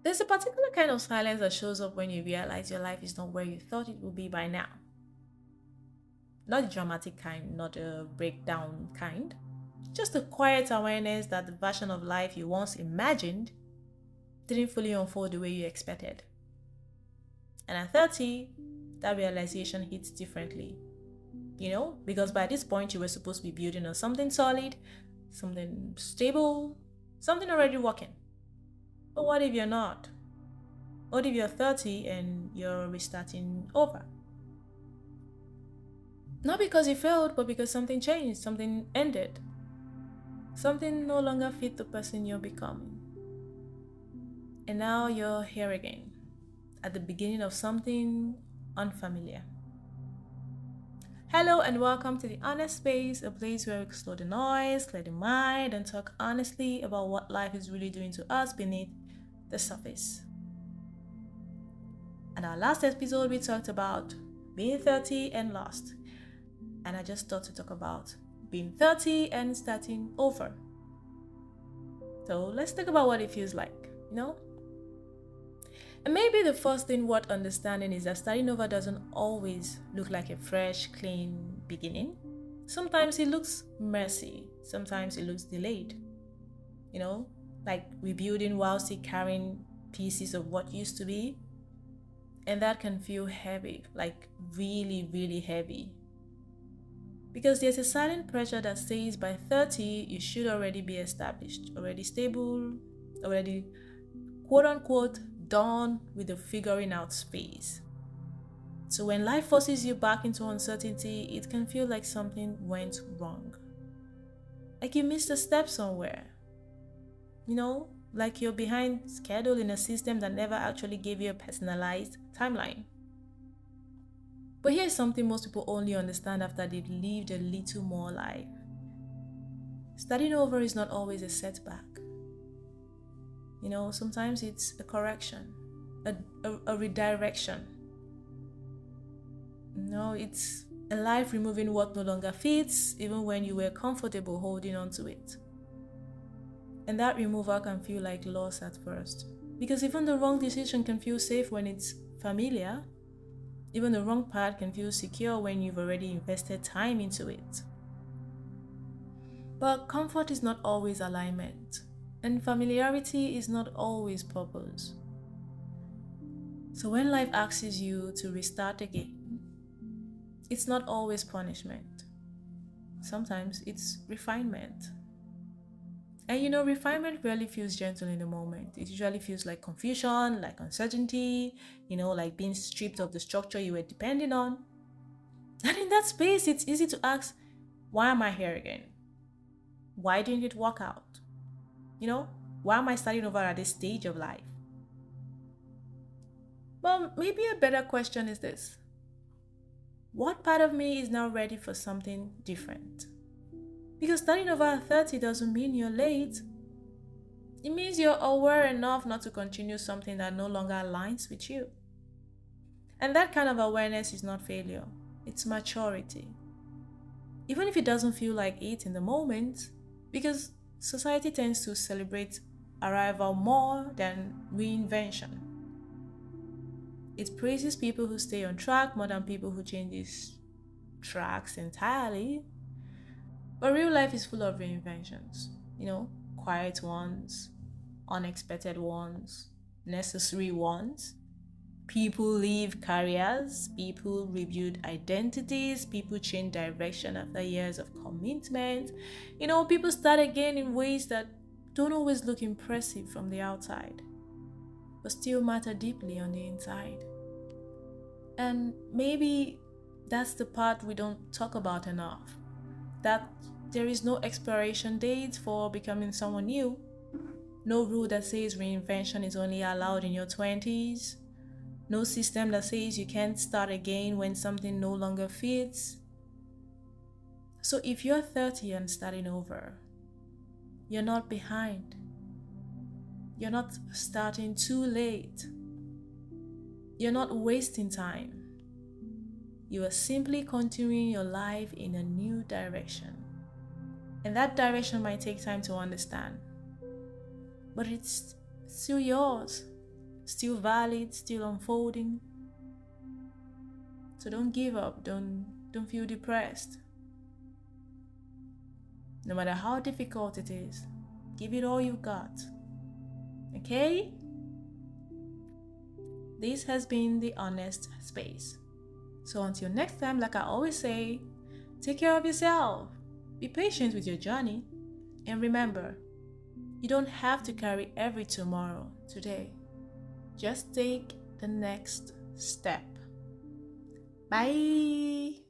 There's a particular kind of silence that shows up when you realize your life is not where you thought it would be by now. Not the dramatic kind, not a breakdown kind. Just a quiet awareness that the version of life you once imagined didn't fully unfold the way you expected. And at 30, that realization hits differently. Because by this point you were supposed to be building on something solid, something stable, something already working. But what if you're not? What if you're 30 and you're restarting over? Not because you failed, but because something changed, something ended, something no longer fit the person you're becoming. And now you're here again, at the beginning of something unfamiliar. Hello and welcome to the Honest Space, a place where we explore the noise, clear the mind, and talk honestly about what life is really doing to us beneath the surface. In our last episode, we talked about being 30 and lost. And I just thought to talk about being 30 and starting over. So let's talk about what it feels like. And maybe the first thing worth understanding is that starting over doesn't always look like a fresh, clean beginning. Sometimes it looks messy, sometimes it looks delayed. Like rebuilding while still carrying pieces of what used to be. And that can feel heavy, like really, really heavy. Because there's a silent pressure that says by 30, you should already be established, already stable, already quote unquote done with the figuring out phase. So when life forces you back into uncertainty, it can feel like something went wrong. Like you missed a step somewhere. Like you're behind schedule in a system that never actually gave you a personalized timeline. But here's something most people only understand after they've lived a little more life. Starting over is not always a setback. Sometimes it's a correction, a redirection. It's a life removing what no longer fits, even when you were comfortable holding on to it. And that removal can feel like loss at first. Because even the wrong decision can feel safe when it's familiar. Even the wrong path can feel secure when you've already invested time into it. But comfort is not always alignment, and familiarity is not always purpose. So when life asks you to restart again, it's not always punishment. Sometimes it's refinement. And refinement rarely feels gentle in the moment. It usually feels like confusion, like uncertainty, like being stripped of the structure you were depending on. And in that space, it's easy to ask, why am I here again? Why didn't it work out? Why am I starting over at this stage of life? Well, maybe a better question is this: what part of me is now ready for something different? Because starting over at 30 doesn't mean you're late. It means you're aware enough not to continue something that no longer aligns with you. And that kind of awareness is not failure, it's maturity. Even if it doesn't feel like it in the moment, because society tends to celebrate arrival more than reinvention. It praises people who stay on track more than people who change these tracks entirely. But real life is full of reinventions, quiet ones, unexpected ones, necessary ones. People leave careers, people rebuild identities, people change direction after years of commitment. People start again in ways that don't always look impressive from the outside, but still matter deeply on the inside. And maybe that's the part we don't talk about enough. That there is no expiration date for becoming someone new. No rule that says reinvention is only allowed in your 20s. No system that says you can't start again when something no longer fits. So if you're 30 and starting over, you're not behind. You're not starting too late. You're not wasting time. You are simply continuing your life in a new direction. And that direction might take time to understand, but it's still yours. still valid, still unfolding. So don't give up, don't feel depressed. No matter how difficult it is, give it all you got. Okay? This has been the Honest Space. So until next time, like I always say, take care of yourself. Be patient with your journey. And remember, you don't have to carry every tomorrow today. Just take the next step. Bye.